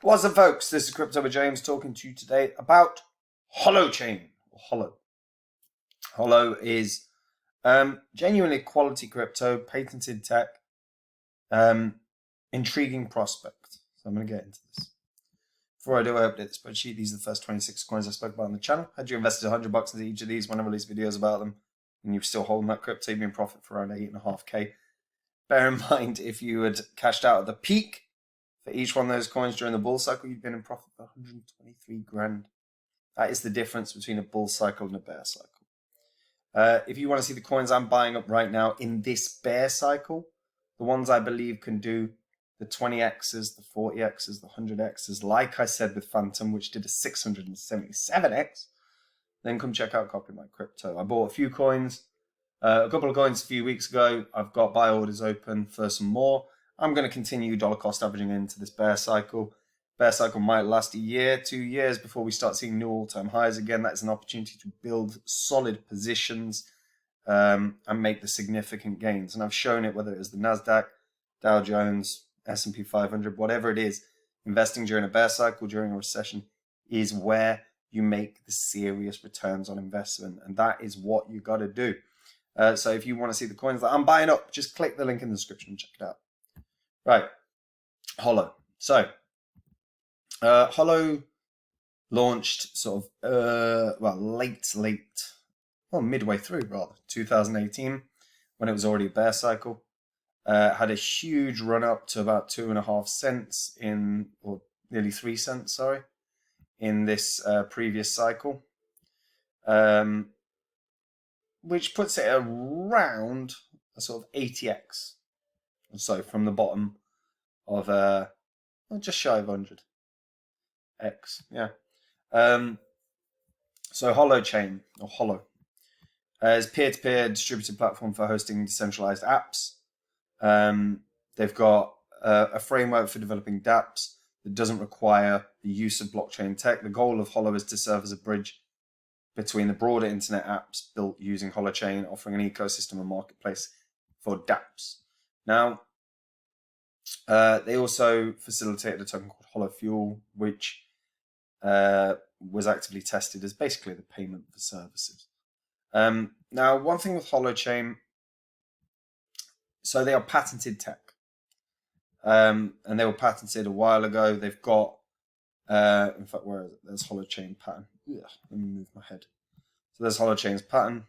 What's up, folks? This is Crypto with James talking to you today about Holochain. Holo. Holo is genuinely quality crypto, patented tech, intriguing prospect. So I'm going to get into this. Before I do, I update the spreadsheet. These are the first 26 coins I spoke about on the channel. Had you invested $100 into each of these when I release videos about them, and you're still holding that crypto, you've been in profit for around 8.5K. Bear in mind, if you had cashed out at the peak for each one of those coins during the bull cycle, you've been in profit for 123 grand. That is the difference between a bull cycle and a bear cycle. If you want to see the coins I'm buying up right now in this bear cycle, the ones I believe can do the 20x's, the 40x's, the 100x's, like I said with Phantom, which did a 677x, then come check out Copy My Crypto. I bought a few coins, a couple of coins a few weeks ago. I've got buy orders open for some more. I'm going to continue dollar cost averaging into this bear cycle. Bear cycle might last a year, 2 years before we start seeing new all-time highs again. That is an opportunity to build solid positions and make the significant gains. And I've shown it, whether it is the NASDAQ, Dow Jones, S&P 500, whatever it is. Investing during a bear cycle, during a recession, is where you make the serious returns on investment. And that is what you got to do. So if you want to see the coins that I'm buying up, just click the link in the description and check it out. Right, Holo. So, Holo launched sort of midway through rather, 2018, when it was already a bear cycle. Had a huge run up to about 2.5 cents or nearly 3 cents, sorry, in this previous cycle, which puts it around a sort of 80x. So from the bottom of just shy of 100x, yeah. So Holochain or Holo is peer-to-peer distributed platform for hosting decentralized apps. They've got a framework for developing DAPPS that doesn't require the use of blockchain tech. The goal of Holo is to serve as a bridge between the broader internet apps built using Holochain, offering an ecosystem and marketplace for DAPPS. Now, they also facilitated a token called Holo Fuel, which was actively tested as basically the payment for services. Now, one thing with Holochain, so they are patented tech, and they were patented a while ago. They've got, in fact, where is it? There's Holochain pattern. Yeah, let me move my head. So there's Holochain's pattern.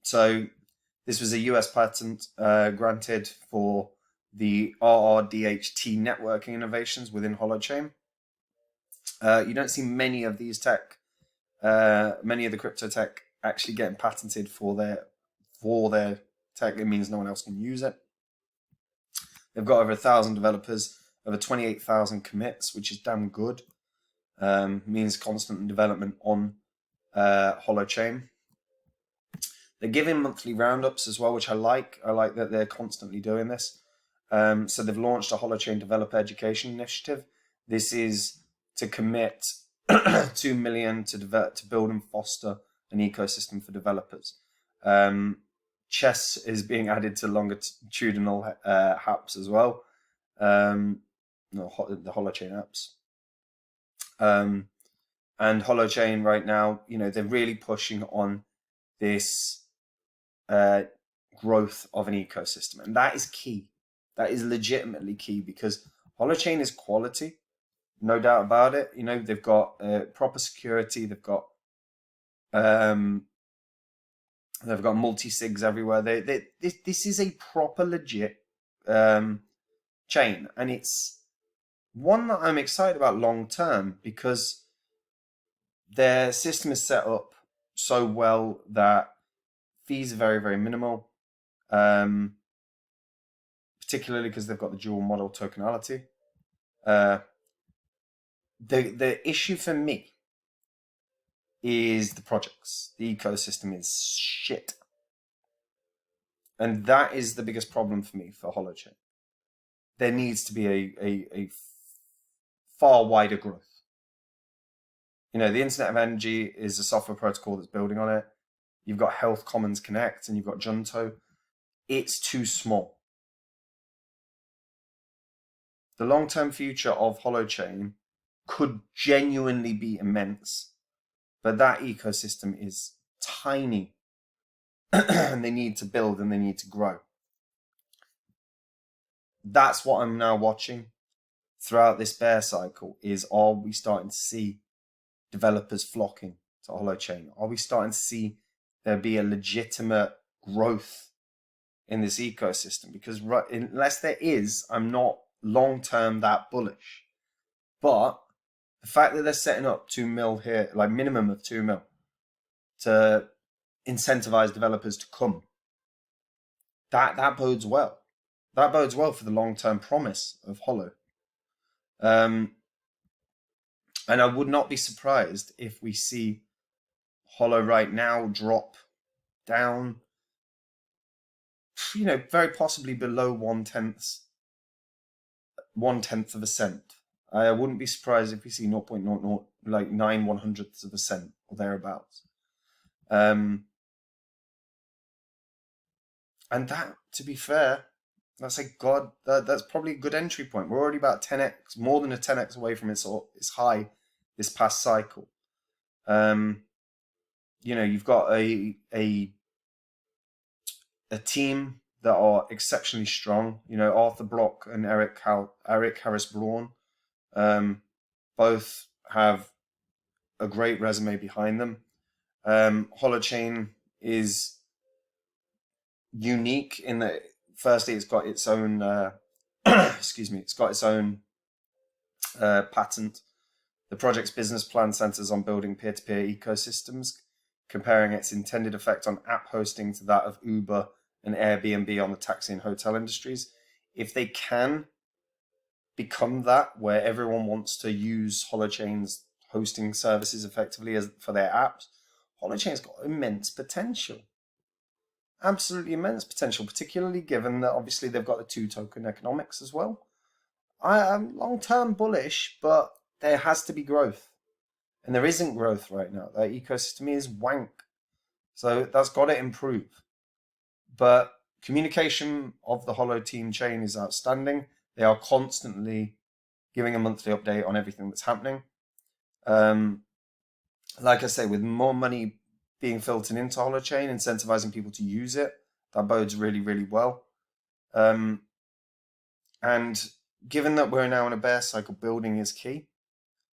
So this was a US patent granted for the RRDHT networking innovations within Holochain. You don't see many of these tech, many of the crypto tech actually getting patented for their tech. It means no one else can use it. They've got over 1,000 developers, over 28,000 commits, which is damn good. Means constant development on Holochain. They're giving monthly roundups as well, which I like. I like that they're constantly doing this. So they've launched a Holochain Developer Education Initiative. This is to commit $2 million to build and foster an ecosystem for developers. Chess is being added to longitudinal apps as well. The Holochain apps. And Holochain right now, they're really pushing on this growth of an ecosystem, and that is key. That is legitimately key, because Holochain is quality, no doubt about it. They've got proper security. They've got multi-sigs everywhere. This is a proper legit chain, and it's one that I'm excited about long term, because their system is set up so well that fees are very, very minimal, particularly because they've got the dual model tokenality. The issue for me is the projects. The ecosystem is shit. And that is the biggest problem for me for Holochain. There needs to be a far wider growth. The Internet of Energy is a software protocol that's building on it. You've got Health Commons Connect, and you've got Junto. It's too small. the long-term future of Holochain could genuinely be immense, but that ecosystem is tiny and they need to build and they need to grow. That's what I'm now watching throughout this bear cycle is, are we starting to see developers flocking to Holochain? Are we starting to see there be a legitimate growth in this ecosystem? Because unless there is, I'm not long-term that bullish. But the fact that they're setting up 2 mil here, like minimum of 2 mil, to incentivize developers to come, that bodes well. That bodes well for the long-term promise of Holo. And I would not be surprised if we see Holo right now drop down, very possibly below 1/10 of a cent. I wouldn't be surprised if we see 0.00, like 9/100ths of a cent or thereabouts. And that, to be fair, that's that's probably a good entry point. We're already about 10x, more than a 10x away from its high this past cycle. You've got a team that are exceptionally strong. Arthur Block and Eric Harris Braun, both have a great resume behind them. Holochain is unique in that, firstly, it's got its own it's got its own patent. The project's business plan centers on building peer-to-peer ecosystems, comparing its intended effect on app hosting to that of Uber and Airbnb on the taxi and hotel industries. If they can become that, where everyone wants to use Holochain's hosting services effectively for their apps, Holochain's got immense potential. Absolutely immense potential, particularly given that obviously they've got the 2-token economics as well. I'm long-term bullish, but there has to be growth. And there isn't growth right now. That ecosystem is wank. So that's got to improve. But communication of the Holo team chain is outstanding. They are constantly giving a monthly update on everything that's happening. Like I say, with more money being filtered into Holochain, incentivizing people to use it, that bodes really, really well. And given that we're now in a bear cycle, building is key.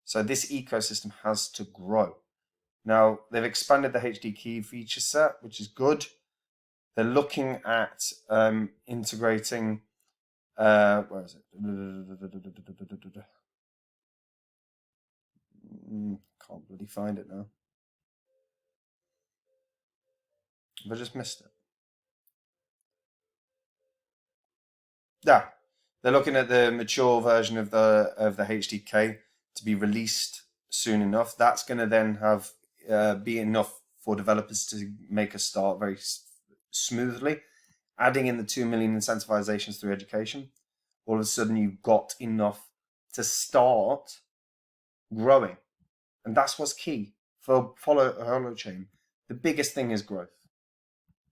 So this ecosystem has to grow. Now, they've expanded the HD key feature set, which is good. They're looking at integrating, where is it? Can't bloody find it now. Have I just missed it? Yeah, they're looking at the mature version of the HDK to be released soon enough. That's going to then have be enough for developers to make a start very smoothly. Adding in the 2 million incentivizations through education, all of a sudden you've got enough to start growing. And that's what's key for Holochain. The biggest thing is growth.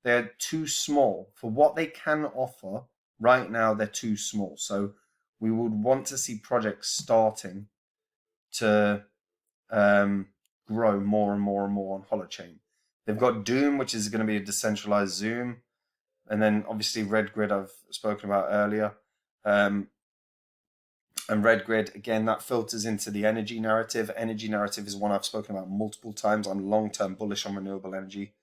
They're too small for what they can offer. Right now, they're too small. So we would want to see projects starting to grow more and more and more on Holochain. They've got Doom, which is going to be a decentralized Zoom. And then obviously RedGrid I've spoken about earlier. And RedGrid, again, that filters into the energy narrative. Energy narrative is one I've spoken about multiple times. I'm long-term bullish on renewable energy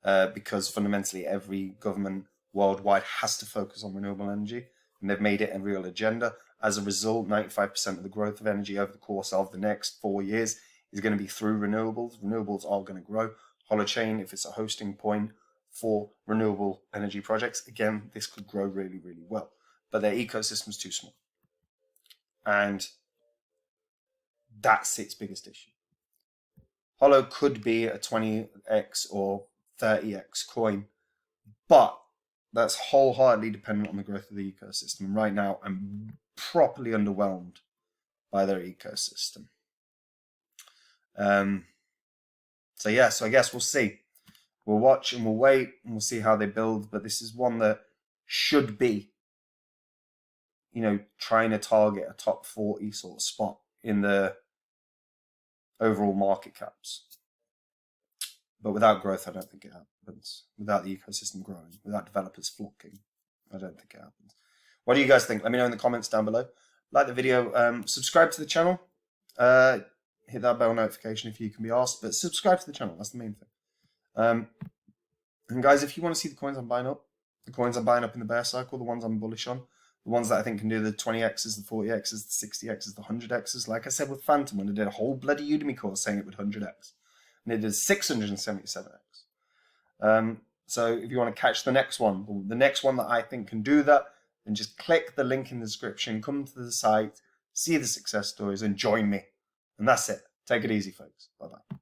because fundamentally every government worldwide has to focus on renewable energy. And they've made it a real agenda. As a result, 95% of the growth of energy over the course of the next 4 years is going to be through renewables. Renewables are going to grow. Holochain, if it's a hosting point for renewable energy projects, again, this could grow really, really well. But their ecosystem's too small. And that's its biggest issue. Holo could be a 20x or 30x coin, but that's wholeheartedly dependent on the growth of the ecosystem. And right now, I'm properly underwhelmed by their ecosystem. So I guess we'll see. We'll watch and we'll wait and we'll see how they build. But this is one that should be you know, trying to target a top 40 sort of spot in the overall market caps. But without growth, I don't think it happens. Without the ecosystem growing, without developers flocking, I don't think it happens. What do you guys think? Let me know in the comments down below. Like the video, subscribe to the channel, hit that bell notification if you can be asked, but subscribe to the channel, that's the main thing. And guys, if you want to see the coins I'm buying up, the coins I'm buying up in the bear cycle, the ones I'm bullish on, the ones that I think can do the 20x's, the 40x's, the 60x's, the 100x's, like I said with Phantom, when I did a whole bloody Udemy course saying it would 100x, and it did 677x. So if you want to catch the next one that I think can do that, then just click the link in the description, come to the site, see the success stories, and join me. And that's it. Take it easy, folks. Bye-bye.